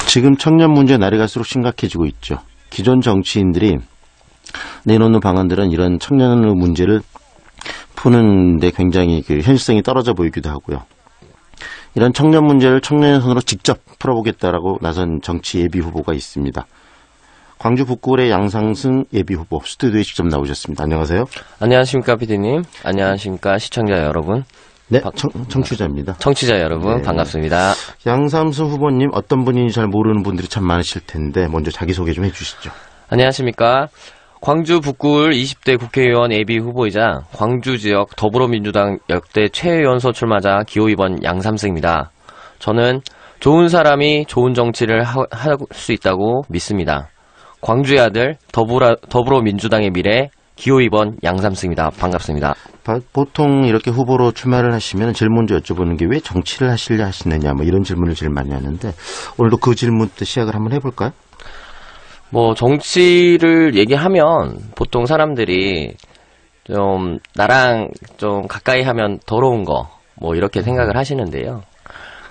지금 청년 문제 날이 갈수록 심각해지고 있죠. 기존 정치인들이 내놓는 방안들은 이런 청년 문제를 푸는데 굉장히 그 현실성이 떨어져 보이기도 하고요. 이런 청년 문제를 청년의 손으로 직접 풀어보겠다라고 나선 정치 예비 후보가 있습니다. 광주 북구의 양상승 예비 후보 스튜디오에 직접 나오셨습니다. 안녕하세요. 안녕하십니까 PD님. 안녕하십니까 시청자 여러분. 네, 청취자입니다. 청취자 여러분 네. 반갑습니다. 양상승 후보님 어떤 분인지 잘 모르는 분들이 참 많으실 텐데 먼저 자기소개 좀 해주시죠. 안녕하십니까. 광주 북구을 20대 국회의원 예비 후보이자 광주 지역 더불어민주당 역대 최연소 출마자 기호 2번 양삼승입니다. 저는 좋은 사람이 좋은 정치를 할 수 있다고 믿습니다. 광주의 아들 더불어민주당의 미래 기호 2번 양삼승입니다. 반갑습니다. 보통 이렇게 후보로 출마를 하시면 제일 먼저 여쭤보는 게 왜 정치를 하시느냐 뭐 이런 질문을 제일 많이 하는데 오늘도 그 질문부터 시작을 한번 해볼까요? 뭐 정치를 얘기하면 보통 사람들이 좀 나랑 좀 가까이 하면 더러운 거 뭐 이렇게 생각을 하시는데요.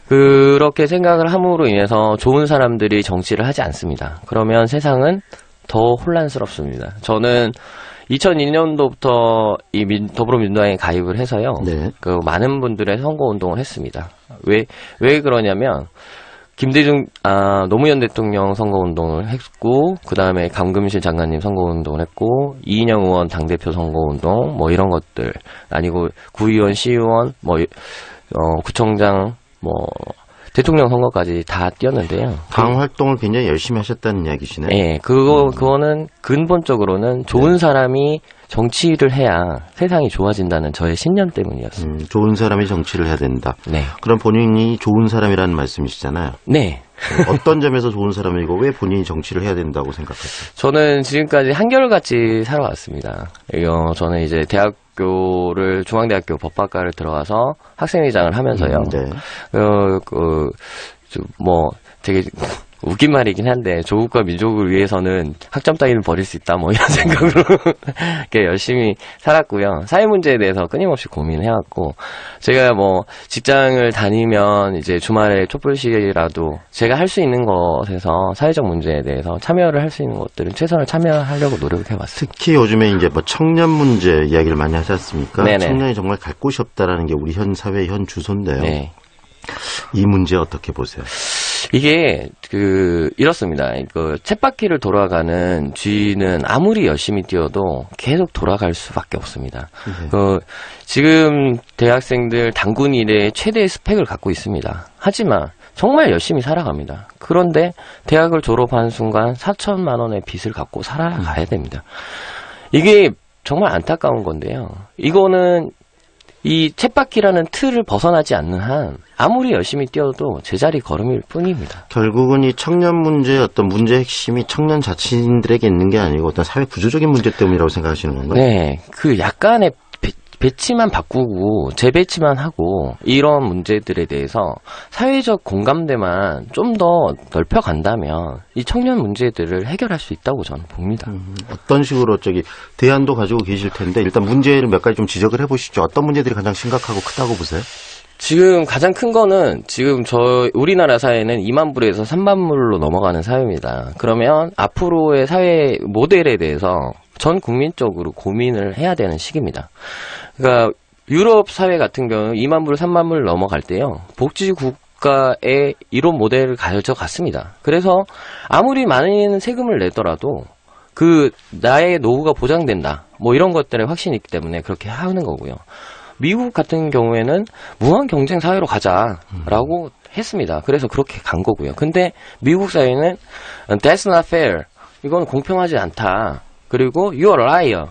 그렇게 생각을 함으로 인해서 좋은 사람들이 정치를 하지 않습니다. 그러면 세상은 더 혼란스럽습니다. 저는 2002년도부터 이 더불어민주당에 가입을 해서요. 네. 그 많은 분들의 선거운동을 했습니다. 왜 그러냐면 김대중 노무현 대통령 선거운동을 했고 그 다음에 감금실 장관님 선거운동을 했고 이인영 의원 당대표 선거운동 뭐 이런 것들 아니고 구의원 시의원 뭐 구청장 뭐 대통령 선거까지 다 뛰었는데요. 당 활동을 굉장히 열심히 하셨다는 이야기시네요. 네, 그거는 근본적으로는 좋은 사람이 정치를 해야 세상이 좋아진다는 저의 신념 때문이었습니다. 좋은 사람이 정치를 해야 된다. 네. 그럼 본인이 좋은 사람이라는 말씀이시잖아요. 네. 어떤 점에서 좋은 사람이고 왜 본인이 정치를 해야 된다고 생각하세요? 저는 지금까지 한결같이 살아왔습니다. 저는 이제 대학교를 중앙대학교 법학과를 들어가서 학생회장을 하면서요. 네. 뭐 되게 웃긴 말이긴 한데 조국과 민족을 위해서는 학점 따위는 버릴 수 있다 뭐 이런 생각으로 이렇게 열심히 살았고요. 사회 문제에 대해서 끊임없이 고민해왔고 제가 뭐 직장을 다니면 이제 주말에 촛불시라도 제가 할 수 있는 것에서 사회적 문제에 대해서 참여를 할 수 있는 것들은 최선을 참여하려고 노력해왔습니다. 특히 요즘에 이제 뭐 청년 문제 이야기를 많이 하지 않습니까? 네네. 청년이 정말 갈 곳이 없다라는 게 우리 현 사회의 현 주소인데요. 네. 이 문제 어떻게 보세요? 이게 이렇습니다. 쳇바퀴를 돌아가는 쥐는 아무리 열심히 뛰어도 계속 돌아갈 수밖에 없습니다. 네. 지금 대학생들 단군 일의 최대의 스펙을 갖고 있습니다. 하지만 정말 열심히 살아갑니다. 그런데 대학을 졸업한 순간 4천만 원의 빚을 갖고 살아가야 됩니다. 이게 정말 안타까운 건데요. 이거는 이 쳇바퀴라는 틀을 벗어나지 않는 한 아무리 열심히 뛰어도 제자리 걸음일 뿐입니다. 결국은 이 청년 문제의 어떤 문제의 핵심이 청년 자신들에게 있는 게 아니고 어떤 사회 구조적인 문제 때문이라고 생각하시는 건가요? 네. 약간의 배치만 바꾸고 재배치만 하고 이런 문제들에 대해서 사회적 공감대만 좀 더 넓혀간다면 이 청년 문제들을 해결할 수 있다고 저는 봅니다. 어떤 식으로 대안도 가지고 계실 텐데 일단 문제를 몇 가지 좀 지적을 해보시죠. 어떤 문제들이 가장 심각하고 크다고 보세요? 지금 가장 큰 거는 지금 우리나라 사회는 2만 불에서 3만 불로 넘어가는 사회입니다. 그러면 앞으로의 사회 모델에 대해서 전 국민적으로 고민을 해야 되는 시기입니다. 그러니까 유럽 사회 같은 경우 2만 불, 3만 불 넘어갈 때요. 복지 국가의 이런 모델을 가져갔습니다. 그래서 아무리 많은 세금을 내더라도 나의 노후가 보장된다. 뭐 이런 것들에 확신이 있기 때문에 그렇게 하는 거고요. 미국 같은 경우에는 무한 경쟁 사회로 가자라고 했습니다. 그래서 그렇게 간 거고요. 근데 미국 사회는 that's not fair. 이건 공평하지 않다. 그리고 you're a liar.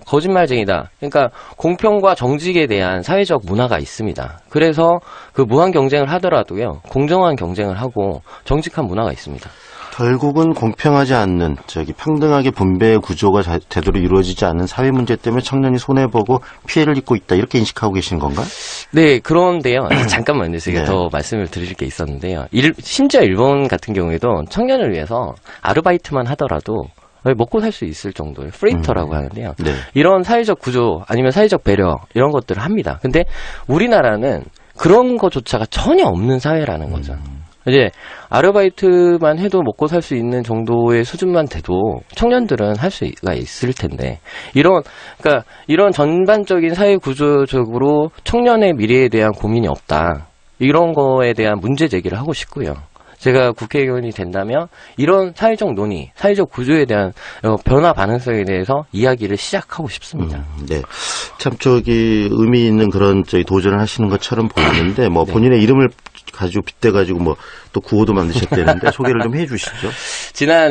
거짓말쟁이다. 그러니까 공평과 정직에 대한 사회적 문화가 있습니다. 그래서 무한 경쟁을 하더라도요. 공정한 경쟁을 하고 정직한 문화가 있습니다. 결국은 공평하지 않는 평등하게 분배의 구조가 제대로 이루어지지 않는 사회 문제 때문에 청년이 손해보고 피해를 입고 있다 이렇게 인식하고 계신 건가요? 네, 그런데요. 잠깐만요. 제가 더 말씀을 드릴 게 있었는데요. 심지어 일본 같은 경우에도 청년을 위해서 아르바이트만 하더라도 먹고 살 수 있을 정도의 프리터라고 하는데요. 네. 이런 사회적 구조 아니면 사회적 배려 이런 것들을 합니다. 근데 우리나라는 그런 것조차가 전혀 없는 사회라는 거죠. 이제 아르바이트만 해도 먹고 살 수 있는 정도의 수준만 돼도 청년들은 할 수가 있을 텐데 그러니까 이런 전반적인 사회 구조적으로 청년의 미래에 대한 고민이 없다. 이런 거에 대한 문제 제기를 하고 싶고요. 제가 국회의원이 된다면 이런 사회적 논의, 사회적 구조에 대한 변화 가능성에 대해서 이야기를 시작하고 싶습니다. 네. 참 의미 있는 그런 도전을 하시는 것처럼 보이는데 뭐 네. 본인의 이름을 가지고 빗대가지고 뭐 또 구호도 만드셨다는데 소개를 좀 해주시죠. 지난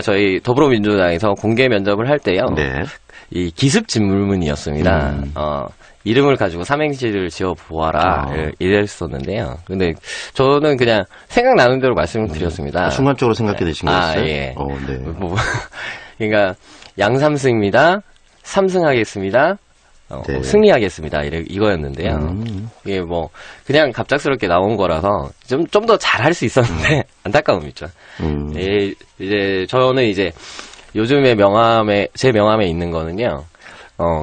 저희 더불어민주당에서 공개 면접을 할 때요. 네. 이 기습 질문이었습니다. 이름을 가지고 삼행시를 지어 보아라 이랬었는데요. 근데 저는 그냥 생각나는 대로 말씀을 드렸습니다. 순간적으로 생각해 되신 거였어요? 예. 네. 그러니까 양삼승입니다. 삼승하겠습니다. 네. 승리하겠습니다. 이거였는데요. 이게 뭐 그냥 갑작스럽게 나온 거라서 좀 더 잘할 수 있었는데 안타까움이 있죠. 예, 이제 저는 이제 요즘에 제 명함에 있는 거는요.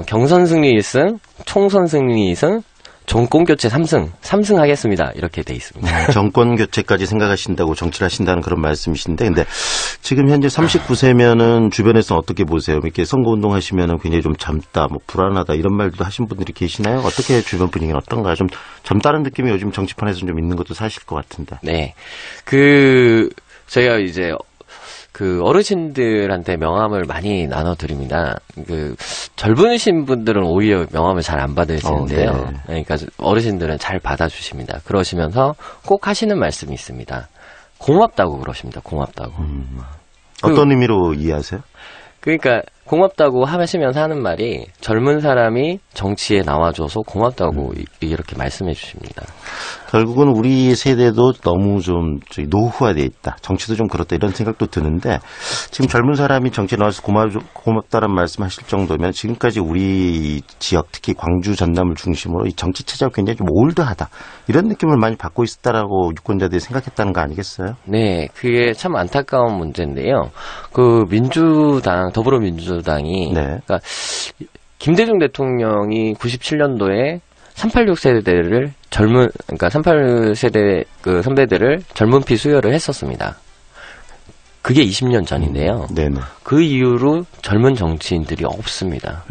경선 승리 1승, 총선 승리 2승, 정권 교체 3승 하겠습니다. 이렇게 돼 있습니다. 정권 교체까지 생각하신다고 정치를 하신다는 그런 말씀이신데, 근데 지금 현재 39세면은 주변에서 어떻게 보세요? 이렇게 선거운동 하시면은 굉장히 좀 젊다, 뭐 불안하다 이런 말도 하신 분들이 계시나요? 어떻게 주변 분위기는 어떤가요? 좀 젊다는 느낌이 요즘 정치판에서 좀 있는 것도 사실 것 같은데. 네, 제가 이제 어르신들한테 명함을 많이 나눠드립니다. 젊으신 분들은 오히려 명함을 잘 안 받으시는데요. 네. 그러니까 어르신들은 잘 받아주십니다. 그러시면서 꼭 하시는 말씀이 있습니다. 고맙다고 그러십니다. 고맙다고. 어떤 의미로 이해하세요? 그러니까 고맙다고 하시면서 하는 말이 젊은 사람이 정치에 나와줘서 고맙다고 이렇게 말씀해 주십니다. 결국은 우리 세대도 너무 좀 노후화되어 있다. 정치도 좀 그렇다 이런 생각도 드는데 지금 젊은 사람이 정치에 나와서 고맙다는 말씀하실 정도면 지금까지 우리 지역 특히 광주 전남을 중심으로 이 정치 체제가 굉장히 좀 올드하다. 이런 느낌을 많이 받고 있다라고 유권자들이 생각했다는 거 아니겠어요? 네, 그게 참 안타까운 문제인데요. 더불어민주당이 네. 그러니까 김대중 대통령이 97년도에 386 세대를 그러니까 38 세대 선배들을 젊은 피 수여를 했었습니다. 그게 20년 전인데요. 네네. 그 이후로 젊은 정치인들이 없습니다.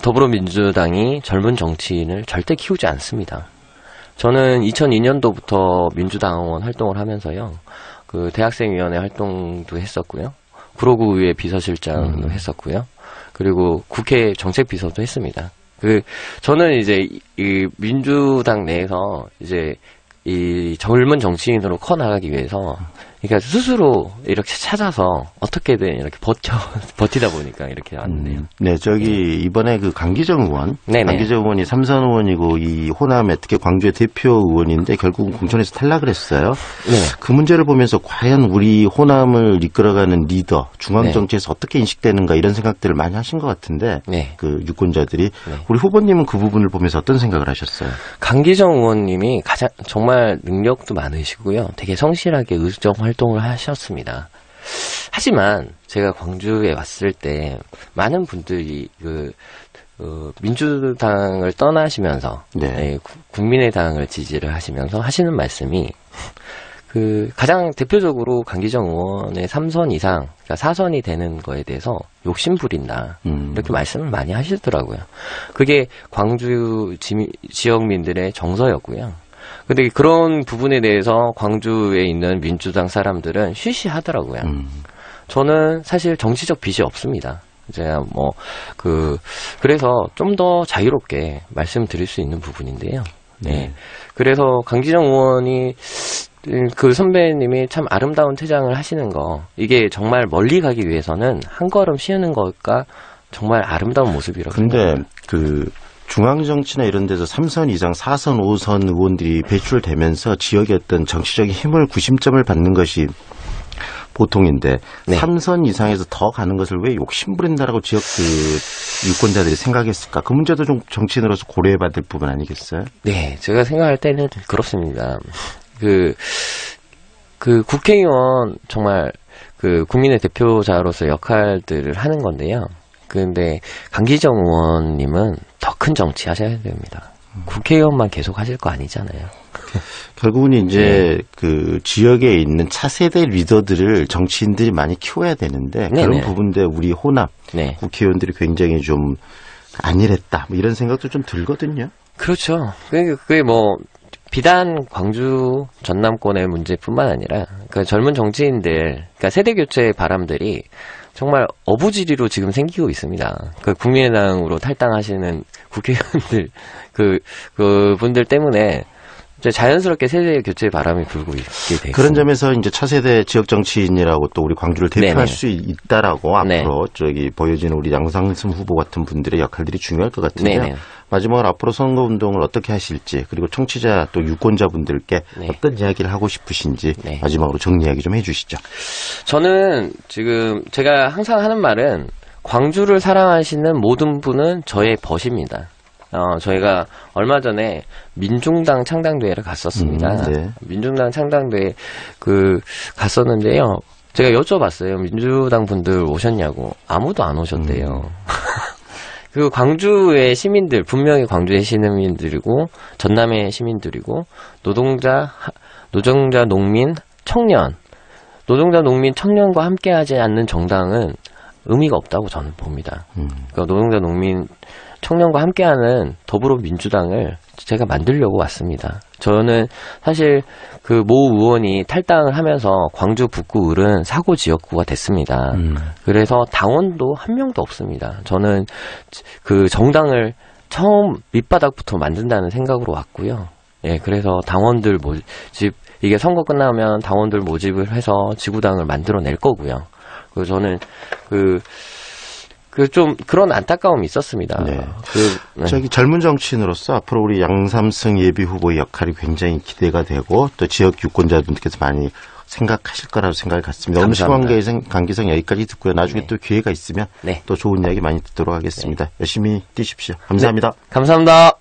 더불어민주당이 젊은 정치인을 절대 키우지 않습니다. 저는 2002년도부터 민주당원 활동을 하면서요. 대학생위원회 활동도 했었고요. 구로구의회 비서실장도 했었고요. 그리고 국회 정책비서도 했습니다. 저는 이제 이 민주당 내에서 이제 이 젊은 정치인으로 커 나가기 위해서 그러니까 스스로 이렇게 찾아서 어떻게든 이렇게 버티다 보니까 이렇게 왔는데요. 네, 이번에 강기정 의원, 네네. 강기정 의원이 삼선 의원이고 이 호남의 특히 광주의 대표 의원인데 결국은 공천에서 탈락을 했어요. 네. 그 문제를 보면서 과연 우리 호남을 이끌어가는 리더, 중앙 정치에서 어떻게 인식되는가 이런 생각들을 많이 하신 것 같은데, 네. 유권자들이 우리 후보님은 그 부분을 보면서 어떤 생각을 하셨어요? 강기정 의원님이 정말 능력도 많으시고요, 되게 성실하게 의정 활동을 하셨습니다. 하지만 제가 광주에 왔을 때 많은 분들이 민주당을 떠나시면서 네. 국민의당을 지지를 하시면서 하시는 말씀이 가장 대표적으로 강기정 의원의 3선 이상, 그러니까 4선이 되는 거에 대해서 욕심 부린다. 이렇게 말씀을 많이 하시더라고요. 그게 광주 지역민들의 정서였고요. 근데 그런 부분에 대해서 광주에 있는 민주당 사람들은 쉬쉬하더라고요. 저는 사실 정치적 빚이 없습니다. 제가 그래서 좀 더 자유롭게 말씀드릴 수 있는 부분인데요. 네. 그래서 강기정 의원이 선배님이 참 아름다운 퇴장을 하시는 거, 이게 정말 멀리 가기 위해서는 한 걸음 쉬는 것과 정말 아름다운 모습이라고 생각합니다. 근데 중앙정치나 이런 데서 3선 이상 4선, 5선 의원들이 배출되면서 지역의 어떤 정치적인 힘을 구심점을 받는 것이 보통인데, 네. 3선 이상에서 더 가는 것을 왜 욕심부린다라고 지역 유권자들이 생각했을까? 그 문제도 좀 정치인으로서 고려해봐야 될 부분 아니겠어요? 네, 제가 생각할 때는 그렇습니다. 국회의원 정말 국민의 대표자로서 역할들을 하는 건데요. 근데 강기정 의원님은 더 큰 정치 하셔야 됩니다. 국회의원만 계속 하실 거 아니잖아요. 결국은 이제 그 지역에 있는 차세대 리더들을 정치인들이 많이 키워야 되는데 그런 네네. 부분들 우리 호남 네. 국회의원들이 굉장히 좀 안일했다 뭐 이런 생각도 좀 들거든요. 그렇죠. 그게 뭐 비단 광주 전남권의 문제뿐만 아니라 그 젊은 정치인들, 그러니까 세대 교체의 바람들이 정말 어부지리로 지금 생기고 있습니다. 그 국민의당으로 탈당하시는 국회의원들 그 분들 때문에 이제 자연스럽게 세대 교체 바람이 불고 있게 돼. 그런 점에서 이제 차세대 지역 정치인이라고 또 우리 광주를 대표할 네네. 수 있다라고 네. 앞으로 저기 보여지는 우리 양상승 후보 같은 분들의 역할들이 중요할 것 같은데요. 네네. 마지막으로 앞으로 선거 운동을 어떻게 하실지 그리고 청취자 또 유권자분들께 네. 어떤 이야기를 하고 싶으신지 네. 마지막으로 정리 이야기 좀 해주시죠. 저는 지금 제가 항상 하는 말은 광주를 사랑하시는 모든 분은 저의 벗입니다. 저희가 얼마 전에 민중당 창당대회를 갔었습니다. 네. 민중당 창당대회 갔었는데요. 제가 여쭤봤어요. 민주당 분들 오셨냐고. 아무도 안 오셨대요. 그 광주의 시민들, 분명히 광주의 시민들이고 전남의 시민들이고 노동자, 농민, 청년, 노동자, 농민, 청년과 함께하지 않는 정당은 의미가 없다고 저는 봅니다. 그러니까 노동자, 농민, 청년과 함께하는 더불어민주당을 제가 만들려고 왔습니다. 저는 사실 그 모 의원이 탈당을 하면서 광주 북구 을은 사고 지역구가 됐습니다. 그래서 당원도 한 명도 없습니다. 저는 그 정당을 처음 밑바닥부터 만든다는 생각으로 왔고요. 예, 그래서 당원들 모집, 이게 선거 끝나면 당원들 모집을 해서 지구당을 만들어낼 거고요. 그리고 저는 좀 그런 안타까움이 있었습니다. 네. 네. 저기 젊은 정치인으로서 앞으로 우리 양삼성 예비 후보의 역할이 굉장히 기대가 되고 또 지역 유권자분들께서 많이 생각하실 거라고 생각이 같습니다. 오늘 시간 관계상 여기까지 듣고요. 나중에 네. 또 기회가 있으면 네. 또 좋은 이야기 많이 듣도록 하겠습니다. 열심히 뛰십시오. 감사합니다. 네. 감사합니다.